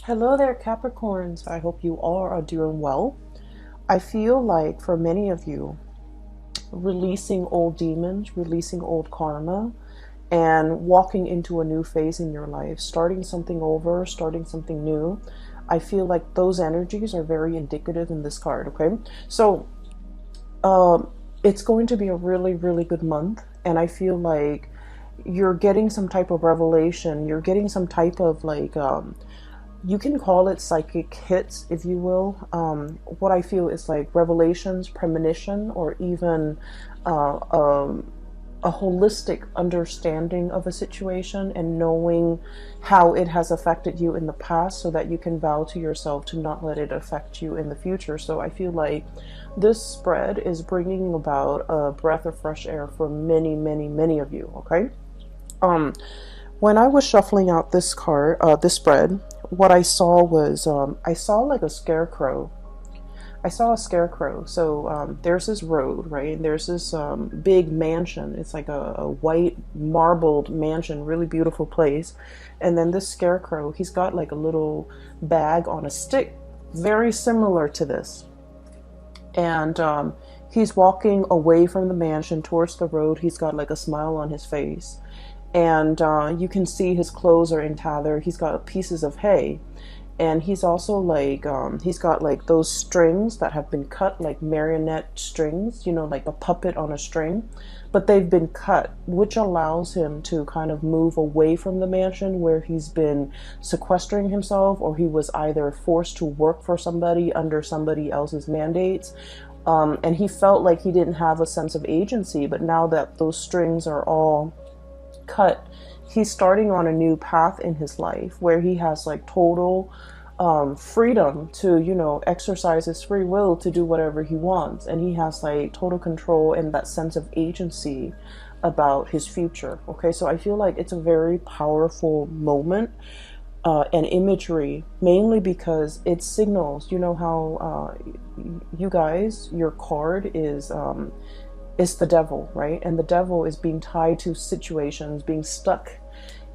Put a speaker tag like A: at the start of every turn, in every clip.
A: Hello there, Capricorns. I hope you all are doing well. I feel like for many of you, releasing old demons, releasing old karma, and walking into a new phase in your life, starting something over, starting something new. I feel like those energies are very indicative in this card, okay? So, it's going to be a really, really good month, and I feel like you're getting some type of revelation. You're getting some type of you can call it psychic hits, if you will. What I feel is like revelations, premonition, or even uh, um, a holistic understanding of a situation and knowing how it has affected you in the past so that you can vow to yourself to not let it affect you in the future. So I feel like this spread is bringing about a breath of fresh air for many, many, many of you, okay? Um, when I was shuffling out this card, this spread, what I saw was I saw like a scarecrow. I saw a scarecrow. So there's this road, right? And there's this big mansion. It's like a white marbled mansion, really beautiful place. And then this scarecrow, he's got like a little bag on a stick, very similar to this. And he's walking away from the mansion towards the road. He's got like a smile on his face. And you can see his clothes are in tather. He's got pieces of hay. And he's also like, he's got like those strings that have been cut, like marionette strings, you know, like a puppet on a string, but they've been cut, which allows him to kind of move away from the mansion where he's been sequestering himself, or he was either forced to work for somebody under somebody else's mandates. And he felt like he didn't have a sense of agency, but now that those strings are all cut, he's starting on a new path in his life where he has like total freedom to, you know, exercise his free will to do whatever he wants. And he has like total control and that sense of agency about his future. Okay, so I feel like it's a very powerful moment and imagery, mainly because it signals, you know, how you guys, your card is the devil, right? And the devil is being tied to situations, being stuck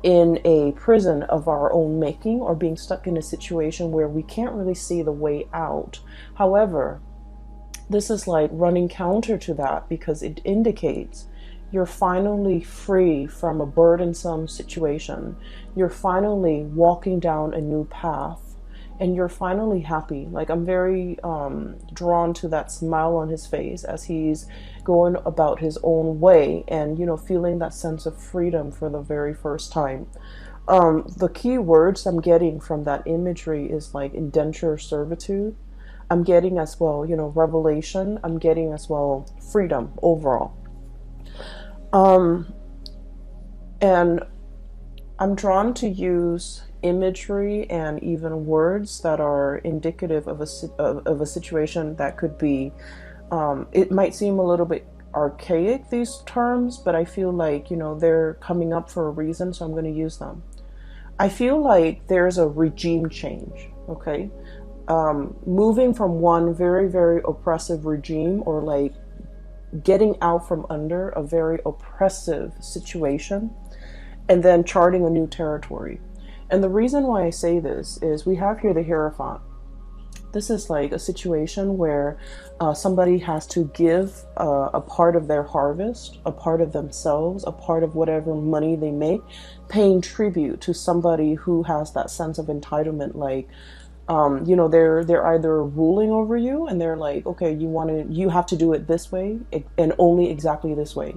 A: in a prison of our own making, or being stuck in a situation where we can't really see the way out. However, this is like running counter to that because it indicates you're finally free from a burdensome situation. You're finally walking down a new path and you're finally happy. Like, I'm very drawn to that smile on his face as he's going about his own way and, you know, feeling that sense of freedom for the very first time. The key words I'm getting from that imagery is like indenture servitude. I'm getting as well, you know, revelation. I'm getting as well freedom overall. Um, and I'm drawn to use imagery and even words that are indicative of of a situation that could be, it might seem a little bit archaic, these terms, but I feel like, you know, they're coming up for a reason, so I'm going to use them. I feel like there's a regime change, okay? Moving from one very, very oppressive regime, or like getting out from under a very oppressive situation and then charting a new territory. And the reason why I say this is we have here the Hierophant. This is like a situation where somebody has to give a part of their harvest, a part of themselves, a part of whatever money they make, paying tribute to somebody who has that sense of entitlement. Like, you know, they're either ruling over you and they're like, okay, you have to do it this way and only exactly this way.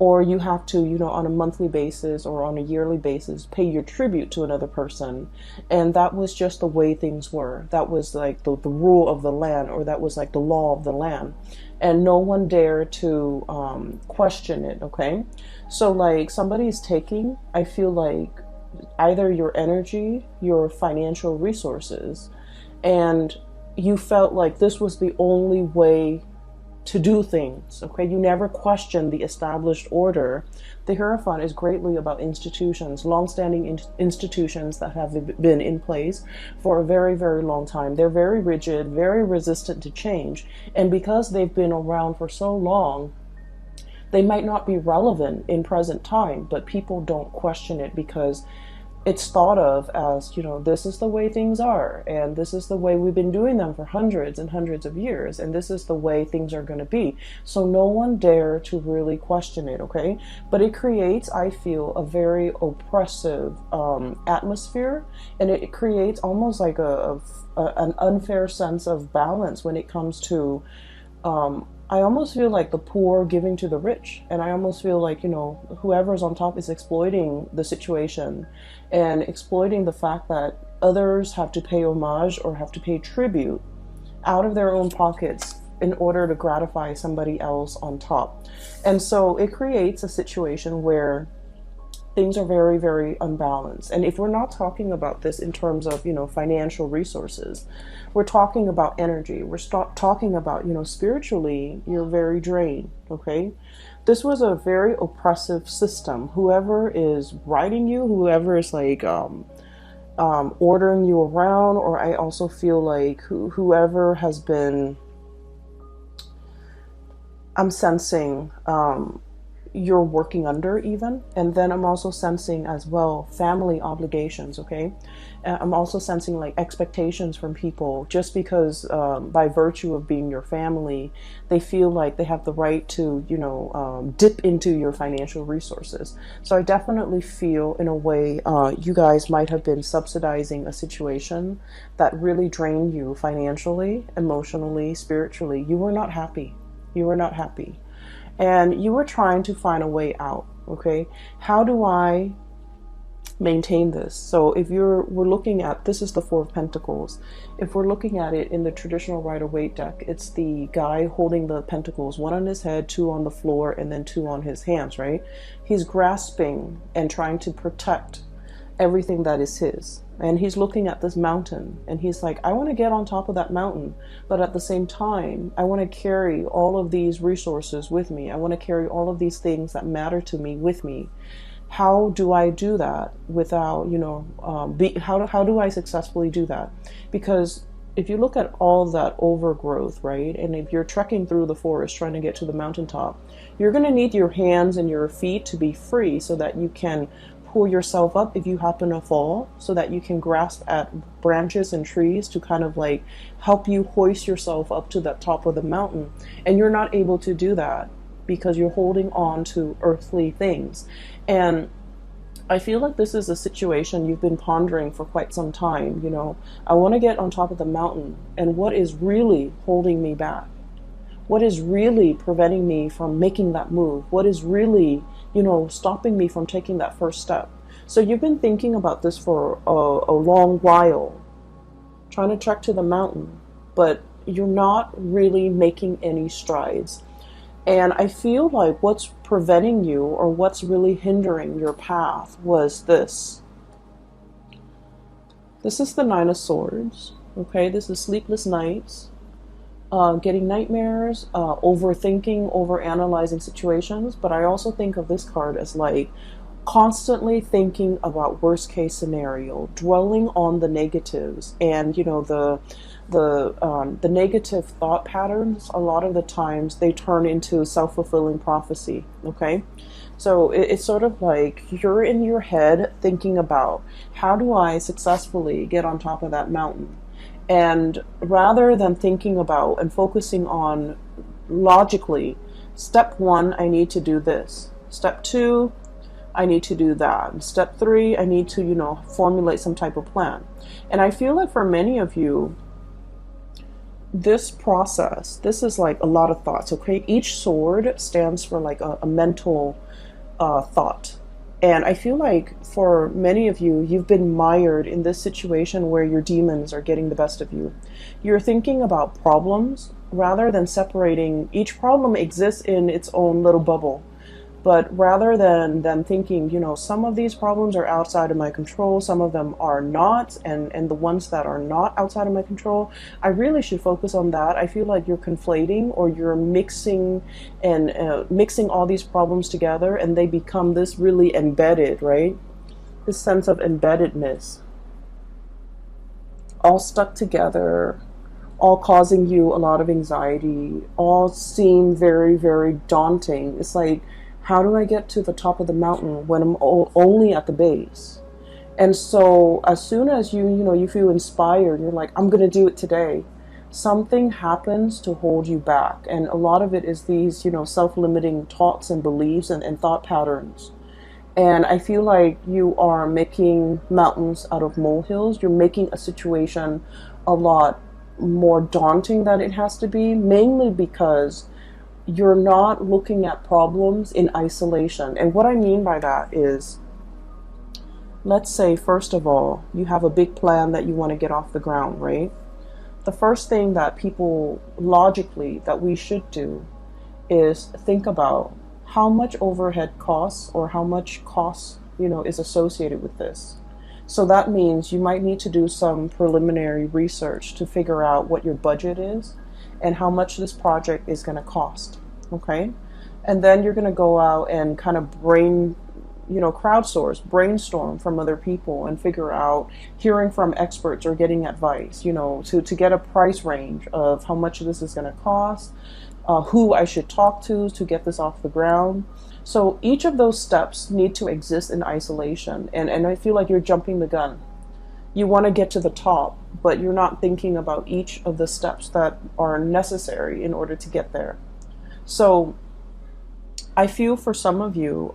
A: Or you have to, you know, on a monthly basis or on a yearly basis, pay your tribute to another person. And that was just the way things were. That was like the rule of the land, or that was like the law of the land. And no one dared to question it, okay? So like somebody's taking, I feel like, either your energy, your financial resources, and you felt like this was the only way to do things, okay? You never questioned the established order. The Hierophant is greatly about institutions, long-standing institutions that have been in place for a very, very long time. They're very rigid, very resistant to change, and because they've been around for so long, they might not be relevant in present time, but people don't question it because it's thought of as, this is the way things are, and this is the way we've been doing them for hundreds and hundreds of years, and this is the way things are going to be. So no one dare to really question it, okay? But it creates, I feel, a very oppressive atmosphere, and it creates almost like an unfair sense of balance when it comes to I almost feel like the poor giving to the rich. And I almost feel like, whoever's on top is exploiting the situation and exploiting the fact that others have to pay homage or have to pay tribute out of their own pockets in order to gratify somebody else on top. And so it creates a situation where things are very, very unbalanced. And if we're not talking about this in terms of, financial resources, we're talking about energy. We're talking about, spiritually, you're very drained, okay? This was a very oppressive system. Whoever is writing you, whoever is like ordering you around, or I also feel like whoever has been, I'm sensing, you're working under even. And then I'm also sensing as well family obligations, okay? I'm also sensing like expectations from people just because by virtue of being your family, they feel like they have the right to, dip into your financial resources. So I definitely feel in a way you guys might have been subsidizing a situation that really drained you financially, emotionally, spiritually. You were not happy. You were not happy. And you were trying to find a way out, okay? How do I maintain this? So if we're looking at, this is the Four of Pentacles. If we're looking at it in the traditional Rider-Waite deck, it's the guy holding the pentacles, one on his head, two on the floor, and then two on his hands, right? He's grasping and trying to protect everything that is his. And he's looking at this mountain and he's like, I want to get on top of that mountain, but at the same time, I want to carry all of these resources with me. I want to carry all of these things that matter to me with me. How do I do that without, how do I successfully do that? Because if you look at all that overgrowth, right, and if you're trekking through the forest trying to get to the mountaintop, you're going to need your hands and your feet to be free so that you can pull yourself up if you happen to fall, so that you can grasp at branches and trees to kind of like help you hoist yourself up to the top of the mountain. And you're not able to do that because you're holding on to earthly things. And I feel like this is a situation you've been pondering for quite some time. I want to get on top of the mountain, and what is really holding me back? What is really preventing me from making that move? What is really stopping me from taking that first step? So you've been thinking about this for a long while, trying to trek to the mountain, but you're not really making any strides. And I feel like what's preventing you, or what's really hindering your path, was this. This is the Nine of Swords, okay? This is sleepless nights. Getting nightmares, overthinking, overanalyzing situations. But I also think of this card as like constantly thinking about worst case scenario, dwelling on the negatives, and the negative thought patterns. A lot of the times they turn into self-fulfilling prophecy. Okay, so it's sort of like you're in your head thinking about, how do I successfully get on top of that mountain? And rather than thinking about and focusing on logically, step one, I need to do this. Step two, I need to do that. Step three, I need to, formulate some type of plan. And I feel like for many of you, this process, this is like a lot of thoughts, okay? Each sword stands for like a mental thought. And I feel like for many of you, you've been mired in this situation where your demons are getting the best of you. You're thinking about problems rather than separating. Each problem exists in its own little bubble. But rather than thinking, some of these problems are outside of my control, some of them are not, and the ones that are not outside of my control, I really should focus on that. I feel like you're conflating, or you're mixing all these problems together, and they become this really embedded, right? This sense of embeddedness, all stuck together, all causing you a lot of anxiety, all seem very, very daunting. It's like, how do I get to the top of the mountain when I'm only at the base? And so as soon as you feel inspired, you're like, I'm going to do it today. Something happens to hold you back. And a lot of it is these, self-limiting thoughts and beliefs and thought patterns. And I feel like you are making mountains out of molehills. You're making a situation a lot more daunting than it has to be, mainly because you're not looking at problems in isolation. And what I mean by that is, let's say, first of all, you have a big plan that you want to get off the ground, right? The first thing that people logically that we should do is think about how much overhead costs or how much costs, is associated with this. So that means you might need to do some preliminary research to figure out what your budget is and how much this project is going to cost. Okay. And then you're going to go out and kind of crowdsource, brainstorm from other people and figure out, hearing from experts or getting advice, to get a price range of how much this is going to cost, who I should talk to get this off the ground. So each of those steps need to exist in isolation. And I feel like you're jumping the gun. You want to get to the top, but you're not thinking about each of the steps that are necessary in order to get there. So I feel for some of you,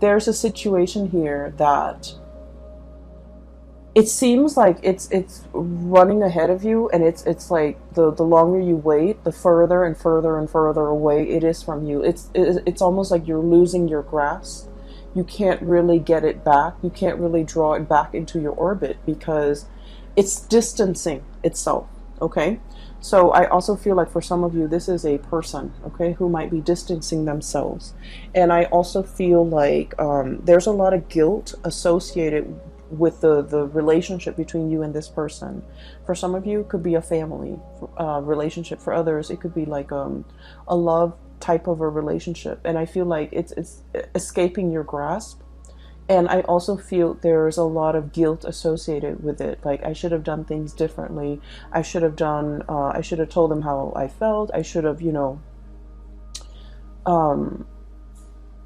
A: there's a situation here that it seems like it's running ahead of you, and it's like the longer you wait, the further and further and further away it is from you. It's almost like you're losing your grasp. You can't really get it back. You can't really draw it back into your orbit because it's distancing itself. Okay. So I also feel like for some of you, this is a person, okay, who might be distancing themselves. And I also feel like there's a lot of guilt associated with the relationship between you and this person. For some of you, it could be a family relationship. For others, it could be like a love type of a relationship. And I feel like it's escaping your grasp. And I also feel there's a lot of guilt associated with it. Like, I should have done things differently. I should have told them how I felt. I should have,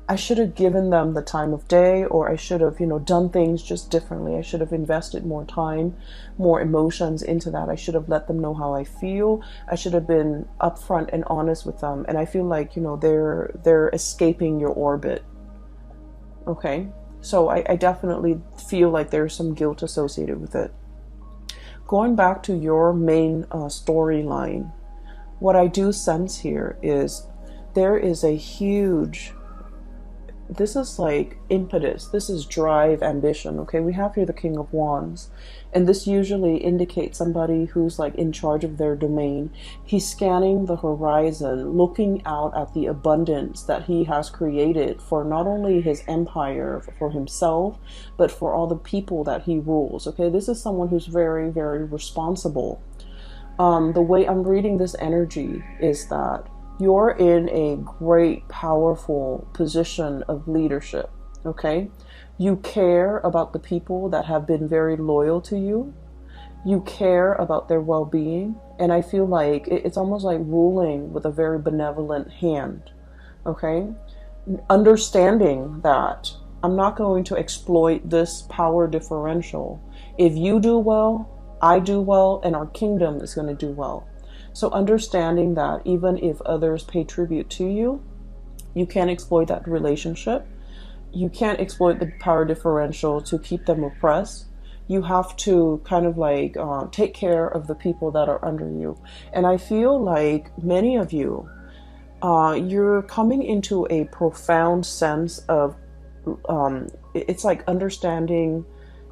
A: I should have given them the time of day, or I should have, done things just differently. I should have invested more time, more emotions into that. I should have let them know how I feel. I should have been upfront and honest with them. And I feel like, they're escaping your orbit. Okay. So I definitely feel like there's some guilt associated with it. Going back to your main storyline, what I do sense here is there is a huge, this is like impetus, this is drive, ambition. Okay, we have here the King of Wands, and this usually indicates somebody who's like in charge of their domain. He's scanning the horizon, looking out at the abundance that he has created for not only his empire, for himself, but for all the people that he rules. Okay, this is someone who's very, very responsible. The way I'm reading this energy is that you're in a great, powerful position of leadership, okay? You care about the people that have been very loyal to you. You care about their well-being. And I feel like it's almost like ruling with a very benevolent hand, okay? Understanding that I'm not going to exploit this power differential. If you do well, I do well, and our kingdom is going to do well. So understanding that even if others pay tribute to you, you can't exploit that relationship. You can't exploit the power differential to keep them oppressed. You have to kind of like take care of the people that are under you. And I feel like many of you, you're coming into a profound sense of, it's like understanding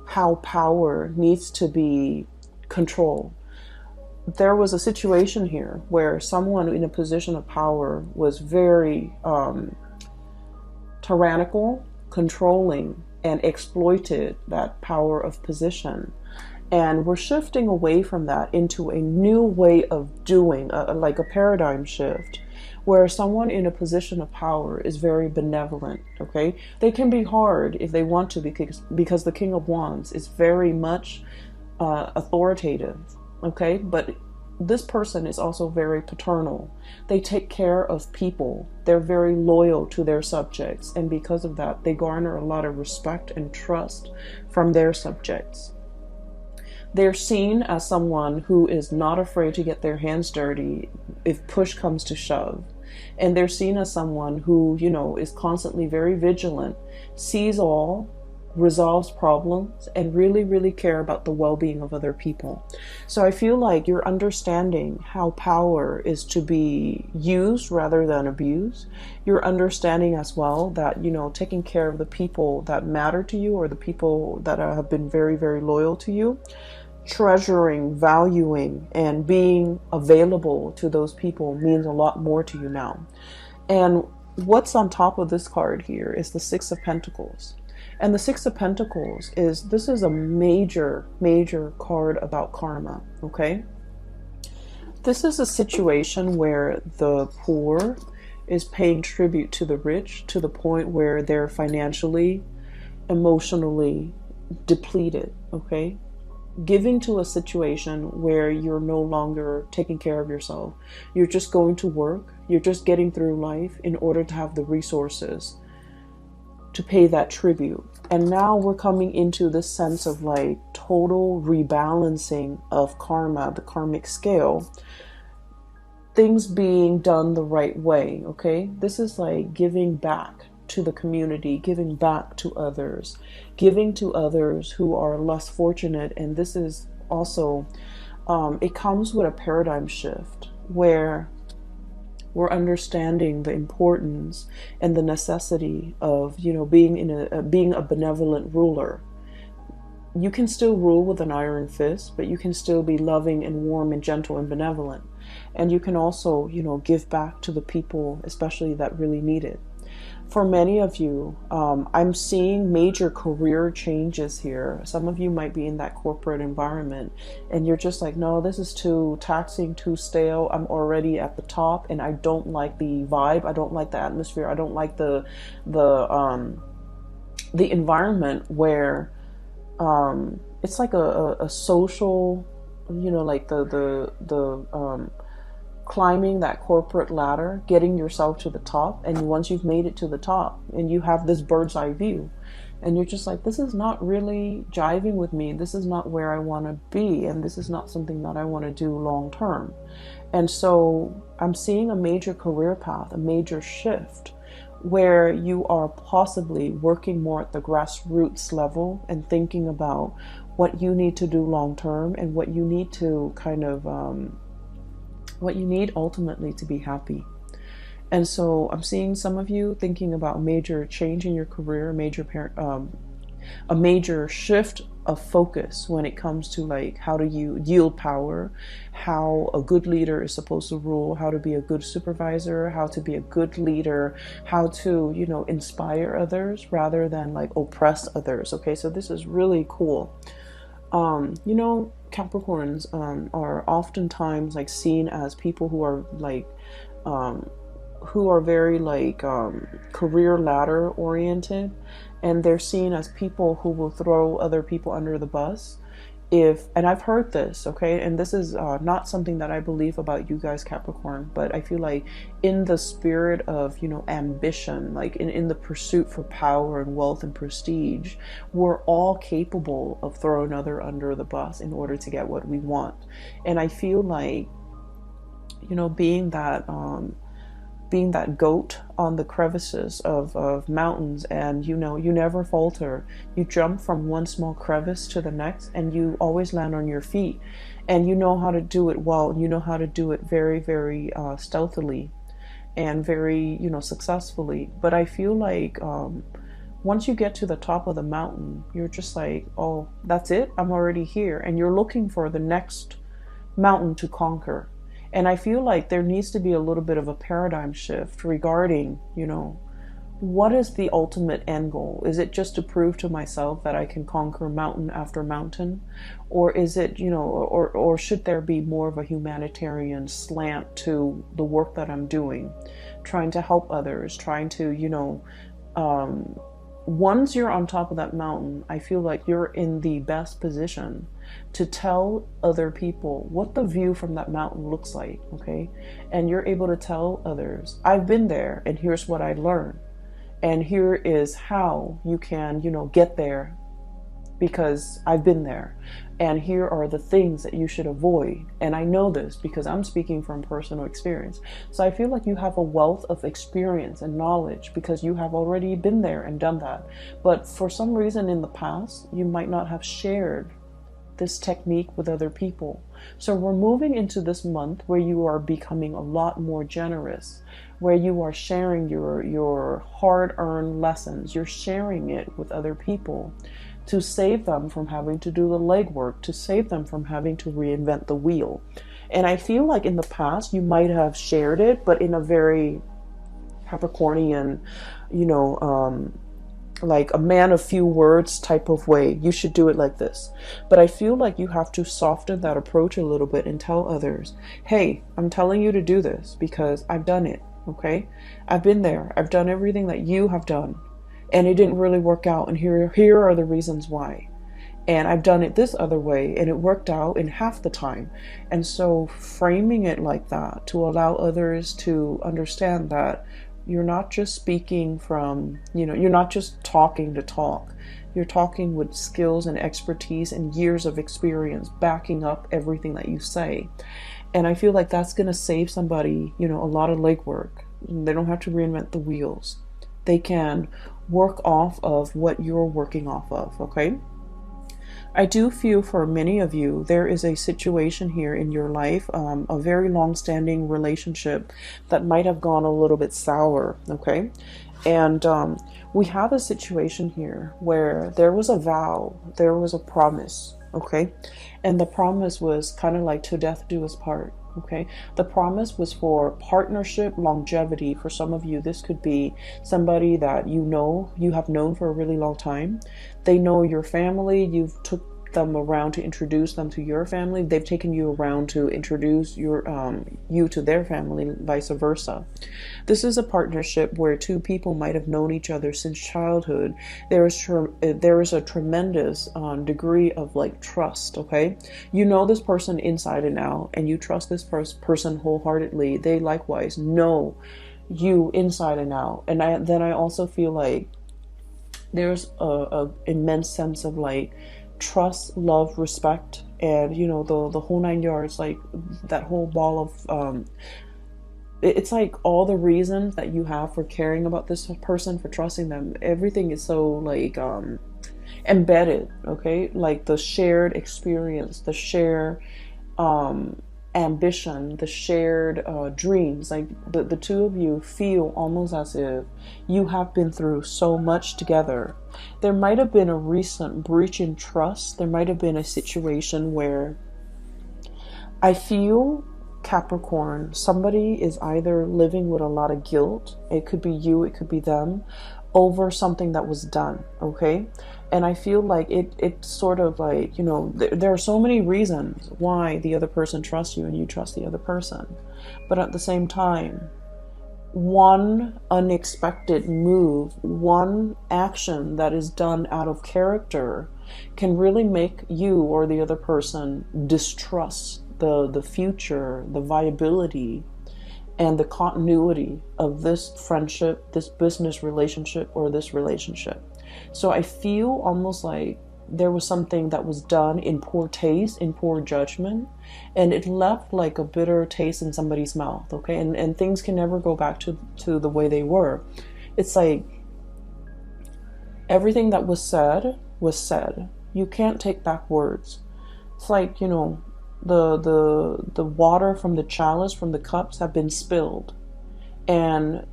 A: how power needs to be controlled. There was a situation here where someone in a position of power was very tyrannical, controlling, and exploited that power of position. And we're shifting away from that into a new way of doing, like a paradigm shift, where someone in a position of power is very benevolent, okay? They can be hard if they want to, because the King of Wands is very much authoritative. Okay, but this person is also very paternal. They take care of people. They're very loyal to their subjects. And because of that, they garner a lot of respect and trust from their subjects. They're seen as someone who is not afraid to get their hands dirty if push comes to shove. And they're seen as someone who, is constantly very vigilant, sees all, resolves problems, and really, really care about the well-being of other people. So I feel like you're understanding how power is to be used rather than abused. You're understanding as well that, taking care of the people that matter to you, or the people that have been very, very loyal to you, treasuring, valuing, and being available to those people means a lot more to you now. And what's on top of this card here is the Six of Pentacles. And the Six of Pentacles this is a major, major card about karma, okay? This is a situation where the poor is paying tribute to the rich to the point where they're financially, emotionally depleted, okay? Giving to a situation where you're no longer taking care of yourself. You're just going to work. You're just getting through life in order to have the resources to pay that tribute. And now we're coming into this sense of like total rebalancing of karma, the karmic scale. Things being done the right way, okay? This is like giving back to the community, giving back to others, giving to others who are less fortunate. And this is also, it comes with a paradigm shift where we're understanding the importance and the necessity of, being a benevolent ruler. You can still rule with an iron fist, but you can still be loving and warm and gentle and benevolent. And you can also, give back to the people, especially that really need it. For many of you, I'm seeing major career changes here. Some of you might be in that corporate environment and you're just like, no, this is too taxing, too stale. I'm already at the top and I don't like the vibe. I don't like the atmosphere. I don't like the environment where it's like a social, like the climbing that corporate ladder, getting yourself to the top. And once you've made it to the top and you have this bird's eye view and you're just like, this is not really jiving with me. This is not where I want to be. And this is not something that I want to do long term. And so I'm seeing a major career path, a major shift where you are possibly working more at the grassroots level and thinking about what you need to do long term and what you need to kind of, what you need ultimately to be happy. And so I'm seeing some of you thinking about a major change in your career, a major shift of focus when it comes to like how do you yield power, how a good leader is supposed to rule, how to be a good supervisor, how to be a good leader, how to, inspire others rather than like oppress others. Okay, so this is really cool. Capricorns are oftentimes like seen as people who are like who are very like career ladder oriented, and they're seen as people who will throw other people under the bus. And I've heard this, okay, and this is not something that I believe about you guys, Capricorn, but I feel like in the spirit of, ambition, like in the pursuit for power and wealth and prestige, we're all capable of throwing other under the bus in order to get what we want. And I feel like, being that goat on the crevices of mountains, and you never falter. You jump from one small crevice to the next and you always land on your feet, and you know how to do it well. You know how to do it very, very stealthily and very, successfully. But I feel like once you get to the top of the mountain, you're just like, oh, that's it, I'm already here. And you're looking for the next mountain to conquer. And I feel like there needs to be a little bit of a paradigm shift regarding, what is the ultimate end goal? Is it just to prove to myself that I can conquer mountain after mountain? Or is it, or should there be more of a humanitarian slant to the work that I'm doing? Trying to help others, trying to, once you're on top of that mountain, I feel like you're in the best position to tell other people what the view from that mountain looks like, okay? And you're able to tell others, I've been there and here's what I learned. And here is how you can, get there because I've been there. And here are the things that you should avoid. And I know this because I'm speaking from personal experience. So I feel like you have a wealth of experience and knowledge because you have already been there and done that. But for some reason in the past, you might not have shared this technique with other people. So we're moving into this month where you are becoming a lot more generous, where you are sharing your hard-earned lessons. You're sharing it with other people to save them from having to do the legwork, to save them from having to reinvent the wheel. And I feel like in the past you might have shared it, but in a very Capricornian, like a man of few words type of way. You should do it like this. But I feel like you have to soften that approach a little bit and tell others, hey, I'm telling you to do this because I've done it, okay? I've been there. I've done everything that you have done and it didn't really work out. And here are the reasons why. And I've done it this other way and it worked out in half the time. And so framing it like that to allow others to understand that you're not just speaking from, you're not just talking to talk. You're talking with skills and expertise and years of experience backing up everything that you say. And I feel like that's going to save somebody, a lot of legwork. They don't have to reinvent the wheels. They can work off of what you're working off of, okay? I do feel for many of you, there is a situation here in your life, a very long-standing relationship that might have gone a little bit sour, okay? And we have a situation here where there was a vow, there was a promise, okay? And the promise was kind of like to death do us part, okay? The promise was for partnership, longevity. For some of you, this could be somebody that you have known for a really long time. They know your family. You've took them around to introduce them to your family. They've taken you around to introduce you to their family, vice versa. This is a partnership where two people might have known each other since childhood. There is a tremendous degree of like trust, okay? You know this person inside and out, and you trust this person wholeheartedly. They likewise know you inside and out. And then I also feel like there's a immense sense of like trust, love, respect, and the whole 9 yards, like that whole ball of it's like all the reasons that you have for caring about this person, for trusting them, everything is so like embedded, okay? Like the shared experience, the shared ambition, the shared dreams. Like the two of you feel almost as if you have been through so much together. There might have been a recent breach in trust. There might have been a situation where I feel, Capricorn, somebody is either living with a lot of guilt. It could be you, it could be them, over something that was done, okay? And I feel like it's sort of like, there are so many reasons why the other person trusts you and you trust the other person. But at the same time, one unexpected move, one action that is done out of character can really make you or the other person distrust the future, the viability, and the continuity of this friendship, this business relationship, or this relationship. So I feel almost like there was something that was done in poor taste, in poor judgment, and it left like a bitter taste in somebody's mouth, okay? And things can never go back to the way they were. It's like everything that was said was said. You can't take back words. It's like, the water from the chalice, from the cups have been spilled, and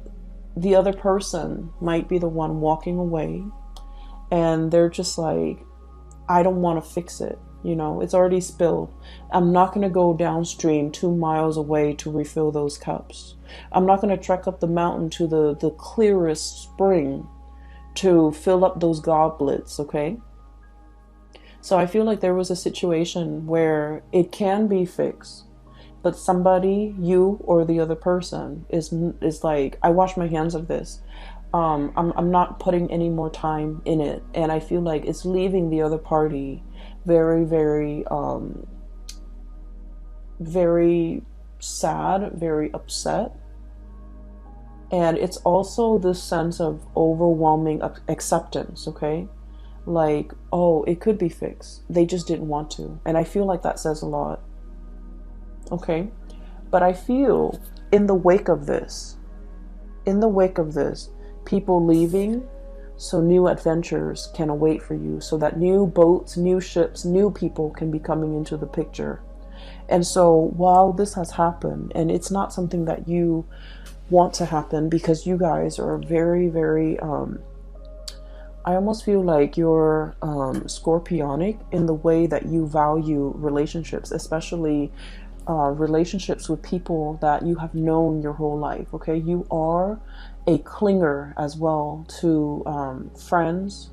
A: the other person might be the one walking away, and they're just like, I don't want to fix it. It's already spilled. I'm not going to go downstream 2 miles away to refill those cups. I'm not going to trek up the mountain to the clearest spring to fill up those goblets, okay? So I feel like there was a situation where it can be fixed, but somebody, you or the other person, is like, I wash my hands of this. I'm not putting any more time in it, and I feel like it's leaving the other party very, very, very sad, very upset. And it's also this sense of overwhelming acceptance, okay? Like, oh, it could be fixed. They just didn't want to. And I feel like that says a lot, okay? But I feel in the wake of this, people leaving so new adventures can await for you, so that new boats, new ships, new people can be coming into the picture. And so while this has happened, and it's not something that you want to happen because you guys are very, very, I almost feel like you're scorpionic in the way that you value relationships, especially relationships with people that you have known your whole life, okay? You are a clinger as well to friends,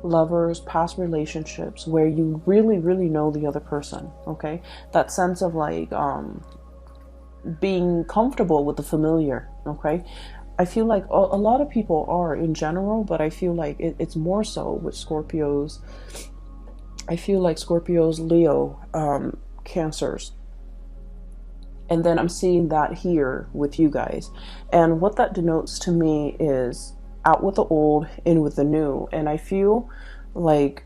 A: lovers, past relationships where you really, really know the other person, okay? That sense of like being comfortable with the familiar, okay? I feel like a lot of people are in general, but I feel like it's more so with Scorpios. I feel like Scorpios, Leo, Cancers. And then I'm seeing that here with you guys. And what that denotes to me is out with the old, in with the new. And I feel like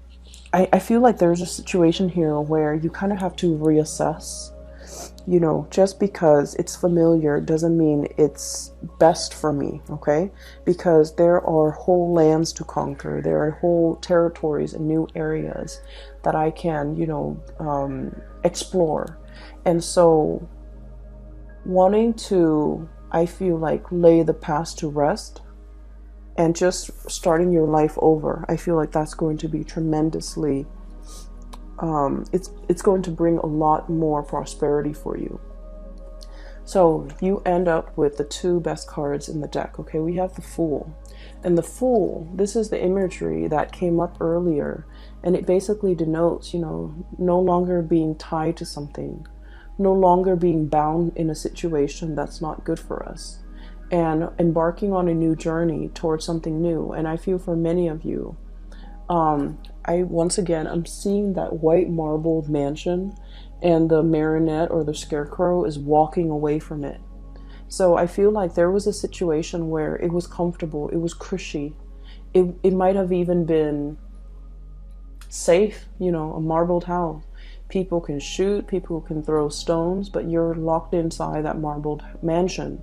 A: I feel like there's a situation here where you kind of have to reassess. You know, just because it's familiar doesn't mean it's best for me, okay? Because there are whole lands to conquer. There are whole territories and new areas that I can, you know, explore. And so wanting to, I feel like, lay the past to rest and just starting your life over, I feel like that's going to be tremendously it's going to bring a lot more prosperity for you. So you end up with the two best cards in the deck, okay? We have the Fool. And the Fool, this is the imagery that came up earlier, and it basically denotes, you know, no longer being tied to something, no longer being bound in a situation that's not good for us, and embarking on a new journey towards something new. And I feel for many of you, I'm seeing that white marbled mansion, and the marionette or the scarecrow is walking away from it. So I feel like there was a situation where it was comfortable, it was cushy, it might have even been safe, you know, a marbled house. People can shoot, people can throw stones, but you're locked inside that marbled mansion,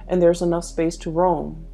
A: and there's enough space to roam.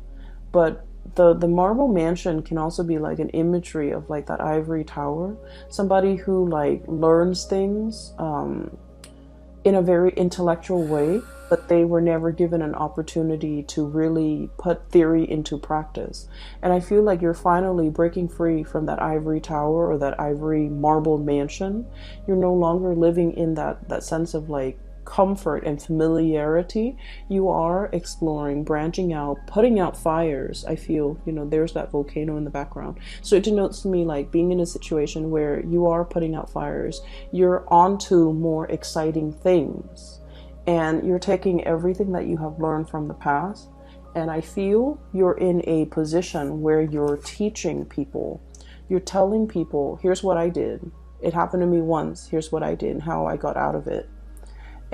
A: But the marble mansion can also be like an imagery of like that ivory tower, somebody who like learns things in a very intellectual way, but they were never given an opportunity to really put theory into practice. And I feel like you're finally breaking free from that ivory tower or that ivory marble mansion. You're no longer living in that sense of like comfort and familiarity. You are exploring, branching out, putting out fires. I feel, you know, there's that volcano in the background. So it denotes to me like being in a situation where you are putting out fires. You're onto more exciting things, and you're taking everything that you have learned from the past. And I feel you're in a position where you're teaching people. You're telling people, here's what I did. It happened to me once. Here's what I did and how I got out of it.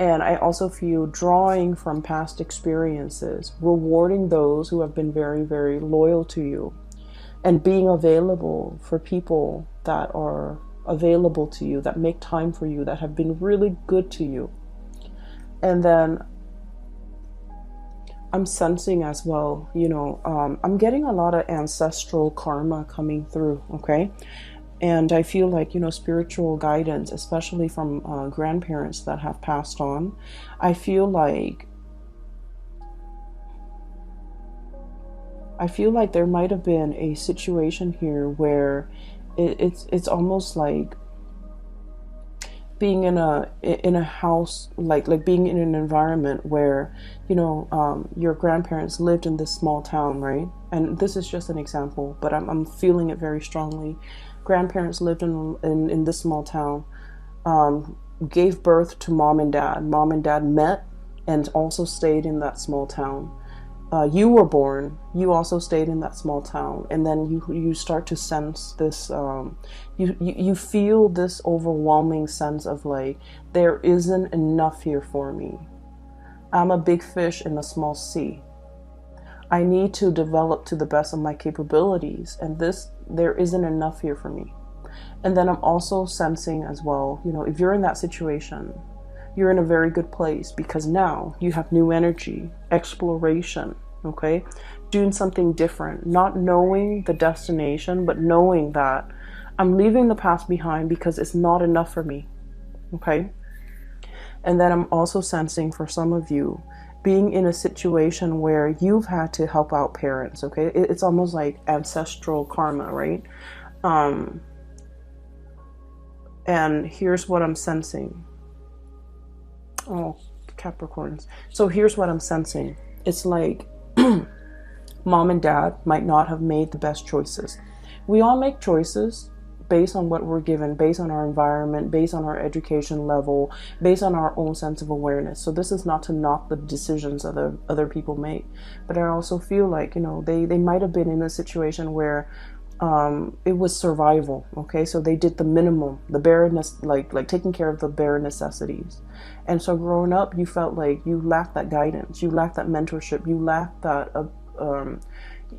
A: And I also feel drawing from past experiences, rewarding those who have been very, very loyal to you, and being available for people that are available to you, that make time for you, that have been really good to you. And then I'm sensing as well, you know, I'm getting a lot of ancestral karma coming through, okay? And I feel like, you know, spiritual guidance, especially from grandparents that have passed on. I feel like there might have been a situation here where it's almost like being in a house, like being in an environment where, you know, your grandparents lived in this small town, right? And this is just an example, but I'm feeling it very strongly. Grandparents lived in this small town, gave birth to mom and dad. Mom and dad met and also stayed in that small town. you were born, you also stayed in that small town, and then you start to sense this. You feel this overwhelming sense of like, there isn't enough here for me. I'm a big fish in a small sea. I need to develop to the best of my capabilities, and there isn't enough here for me. And then I'm also sensing as well, if you're in that situation, you're in a very good place, because now you have new energy, exploration, okay? Doing something different, not knowing the destination, but knowing that I'm leaving the past behind because it's not enough for me, okay? And then I'm also sensing for some of you, being in a situation where you've had to help out parents, okay? It's almost like ancestral karma, right? And here's what I'm sensing. Oh, Capricorns. So here's what I'm sensing. It's like mom and dad might not have made the best choices. We all make choices based on what we're given, based on our environment, based on our education level, based on our own sense of awareness. So this is not to knock the decisions other people make. But I also feel like, they might have been in a situation where it was survival, okay? So they did the minimum, the bare, like taking care of the bare necessities. And so growing up, you felt like you lacked that guidance, you lacked that mentorship, you lacked that,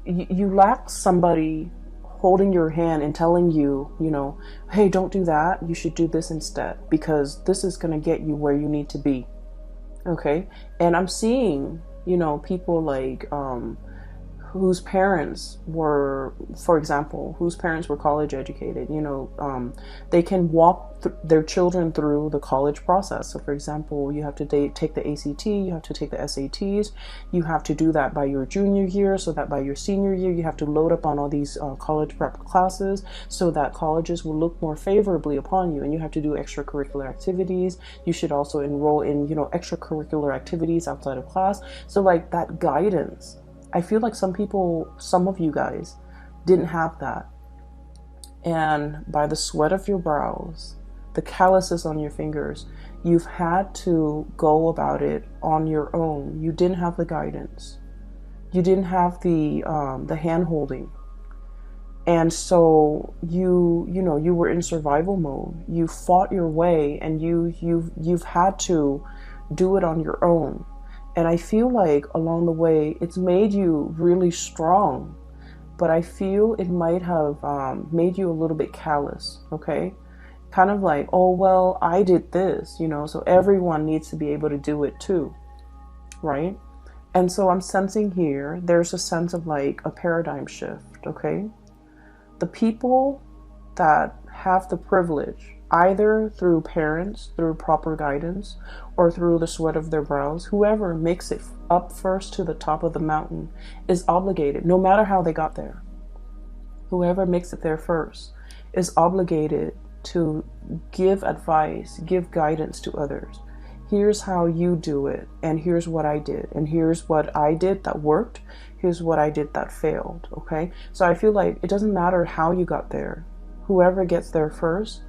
A: you lacked somebody holding your hand and telling you, hey, don't do that, you should do this instead, because this is going to get you where you need to be, okay? And I'm seeing, people like, whose parents were, for example, college educated, they can walk their children through the college process. So for example, you have to take the ACT, you have to take the SATs, you have to do that by your junior year, so that by your senior year, you have to load up on all these college prep classes, so that colleges will look more favorably upon you, and you have to do extracurricular activities. You should also enroll in, extracurricular activities outside of class. So like that guidance, I feel like some of you guys didn't have that. And by the sweat of your brows, the calluses on your fingers, you've had to go about it on your own. You didn't have the guidance. You didn't have the hand holding. And so you were in survival mode. You fought your way, and you've had to do it on your own. And I feel like along the way, it's made you really strong, but I feel it might have made you a little bit callous, okay? Kind of like, oh, well, I did this, so everyone needs to be able to do it too, right? And so I'm sensing here, there's a sense of like a paradigm shift, okay? The people that have the privilege, either through parents, through proper guidance, or through the sweat of their brows, whoever makes it up first to the top of the mountain is obligated, no matter how they got there. Whoever makes it there first is obligated to give advice, give guidance to others. Here's how you do it, and here's what I did, and here's what I did that worked, here's what I did that failed, okay? So I feel like it doesn't matter how you got there. Whoever gets there first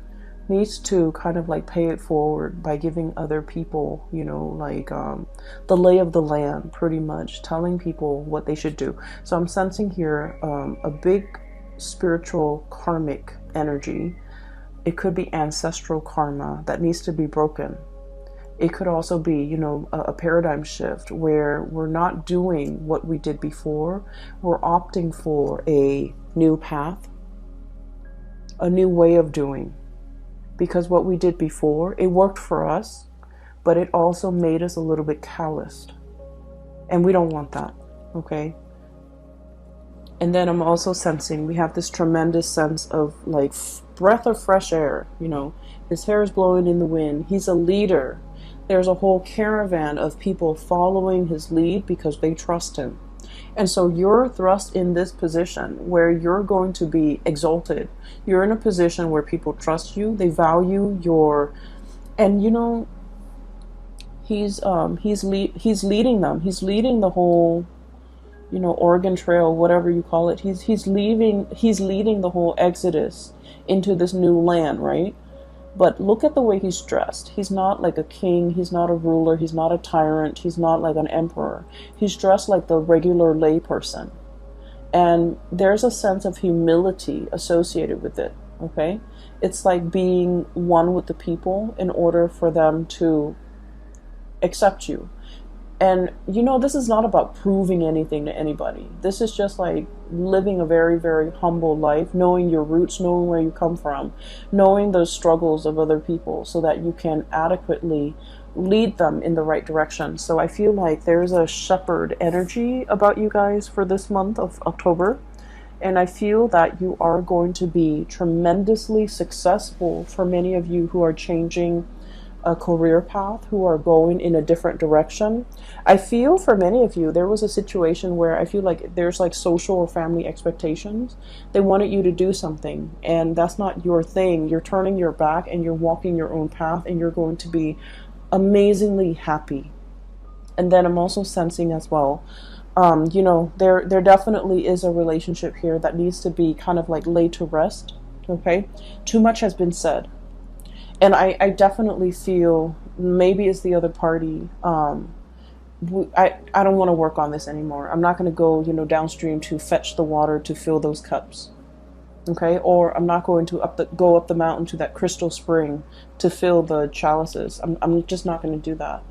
A: needs to kind of like pay it forward by giving other people, the lay of the land, pretty much telling people what they should do. So I'm sensing here a big spiritual karmic energy. It could be ancestral karma that needs to be broken. It could also be, a paradigm shift where we're not doing what we did before. We're opting for a new path, a new way of doing. Because what we did before, it worked for us, but it also made us a little bit calloused. And we don't want that, okay? And then I'm also sensing we have this tremendous sense of like breath of fresh air, his hair is blowing in the wind. He's a leader. There's a whole caravan of people following his lead because they trust him. And so you're thrust in this position where you're going to be exalted. You're in a position where people trust you. They value your, and he's leading them. He's leading the whole, Oregon Trail, whatever you call it. He's leading the whole exodus into this new land, right? But look at the way he's dressed. He's not like a king. He's not a ruler. He's not a tyrant. He's not like an emperor. He's dressed like the regular layperson. And there's a sense of humility associated with it, okay? It's like being one with the people in order for them to accept you. And you know, this is not about proving anything to anybody. This is just like living a very, very humble life, knowing your roots, knowing where you come from, knowing the struggles of other people so that you can adequately lead them in the right direction. So I feel like there's a shepherd energy about you guys for this month of October. And I feel that you are going to be tremendously successful for many of you who are changing a career path, who are going in a different direction. I feel for many of you, there was a situation where I feel like there's like social or family expectations. They wanted you to do something and that's not your thing. You're turning your back and you're walking your own path and you're going to be amazingly happy. And then I'm also sensing as well, you know, there definitely is a relationship here that needs to be kind of like laid to rest. Okay, too much has been said. And I definitely feel maybe it's the other party. I don't want to work on this anymore. I'm not going to go, you know, downstream to fetch the water to fill those cups. Okay, or I'm not going to go up the mountain to that crystal spring to fill the chalices. I'm just not going to do that.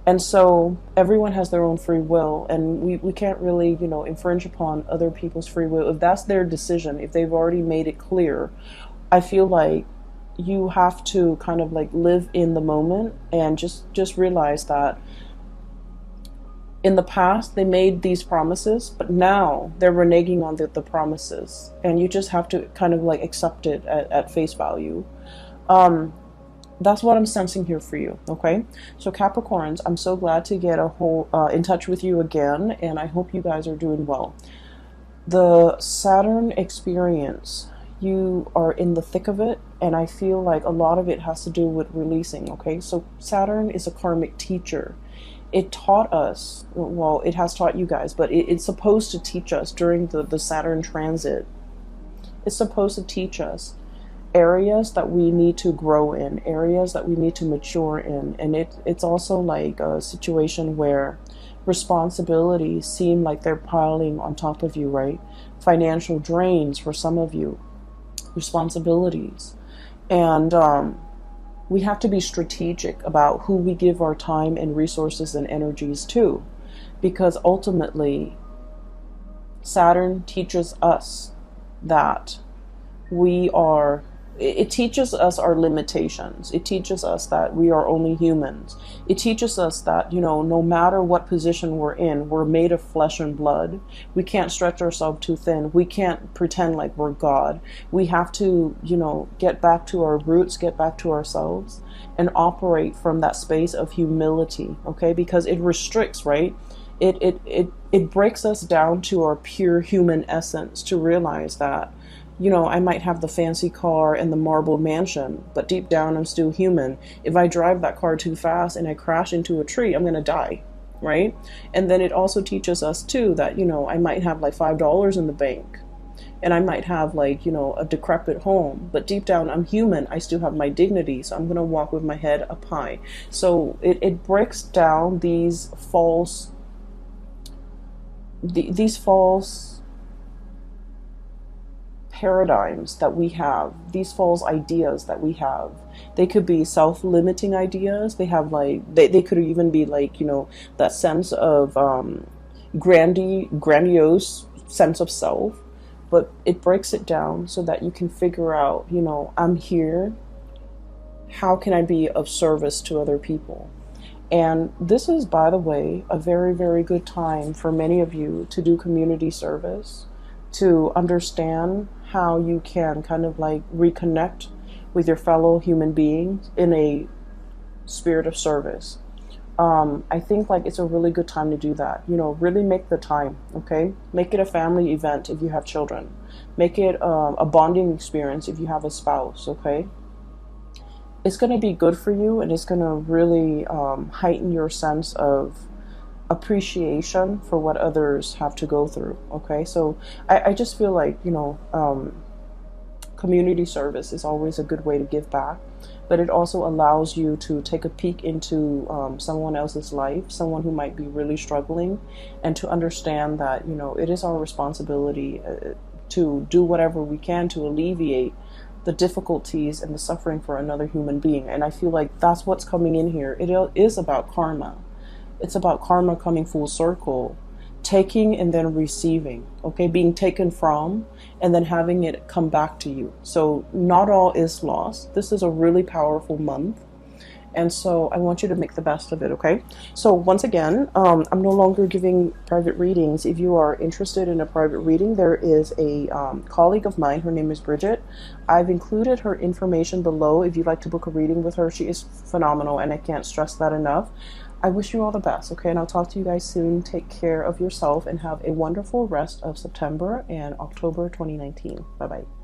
A: And so everyone has their own free will, and we can't really, you know, infringe upon other people's free will. If that's their decision, if they've already made it clear, I feel like you have to kind of like live in the moment and just realize that in the past they made these promises, but now they're reneging on the promises, and you just have to kind of like accept it at face value. That's what I'm sensing here for you. Okay, so Capricorns, I'm so glad to get in touch with you again, and I hope you guys are doing well. The Saturn experience, you are in the thick of it, and I feel like a lot of it has to do with releasing. Okay, so Saturn is a karmic teacher. It taught us, well, it has taught you guys, but it's supposed to teach us during the Saturn transit. It's supposed to teach us areas that we need to grow in, areas that we need to mature in. And it's also like a situation where responsibilities seem like they're piling on top of you, right? Financial drains for some of you, responsibilities. And we have to be strategic about who we give our time and resources and energies to, because ultimately Saturn teaches us that it teaches us our limitations. It teaches us that we are only humans. It teaches us that, you know, no matter what position we're in, we're made of flesh and blood. We can't stretch ourselves too thin. We can't pretend like we're God. We have to, you know, get back to our roots, get back to ourselves, and operate from that space of humility, okay? Because it restricts, right? It breaks us down to our pure human essence to realize that, you know, I might have the fancy car and the marble mansion, but deep down I'm still human. If I drive that car too fast and I crash into a tree, I'm going to die, right? And then it also teaches us too that, you know, I might have like $5 in the bank and I might have like, you know, a decrepit home, but deep down I'm human. I still have my dignity, so I'm going to walk with my head up high. So it breaks down these false paradigms that we have, these false ideas that we have. They could be self-limiting ideas. They have like, they could even be like, you know, that sense of grandiose sense of self. But it breaks it down so that you can figure out, you know, I'm here. How can I be of service to other people? And this is, by the way, a very, very good time for many of you to do community service, to understand how you can kind of like reconnect with your fellow human beings in a spirit of service. I think like it's a really good time to do that. You know, really make the time, okay? Make it a family event if you have children. Make it a bonding experience if you have a spouse, okay? It's going to be good for you, and it's going to really heighten your sense of appreciation for what others have to go through, okay? So I just feel like, you know, community service is always a good way to give back. but it also allows you to take a peek into someone else's life, someone who might be really struggling, and to understand that, you know, it is our responsibility to do whatever we can to alleviate the difficulties and the suffering for another human being. And I feel like that's what's coming in here. It is about karma. It's about karma coming full circle, taking and then receiving, okay? Being taken from and then having it come back to you. So not all is lost. This is a really powerful month. And so I want you to make the best of it, okay? So once again, I'm no longer giving private readings. If you are interested in a private reading, there is a colleague of mine. Her name is Bridget. I've included her information below if you'd like to book a reading with her. She is phenomenal, and I can't stress that enough. I wish you all the best, okay? And I'll talk to you guys soon. Take care of yourself and have a wonderful rest of September and October 2019. Bye-bye.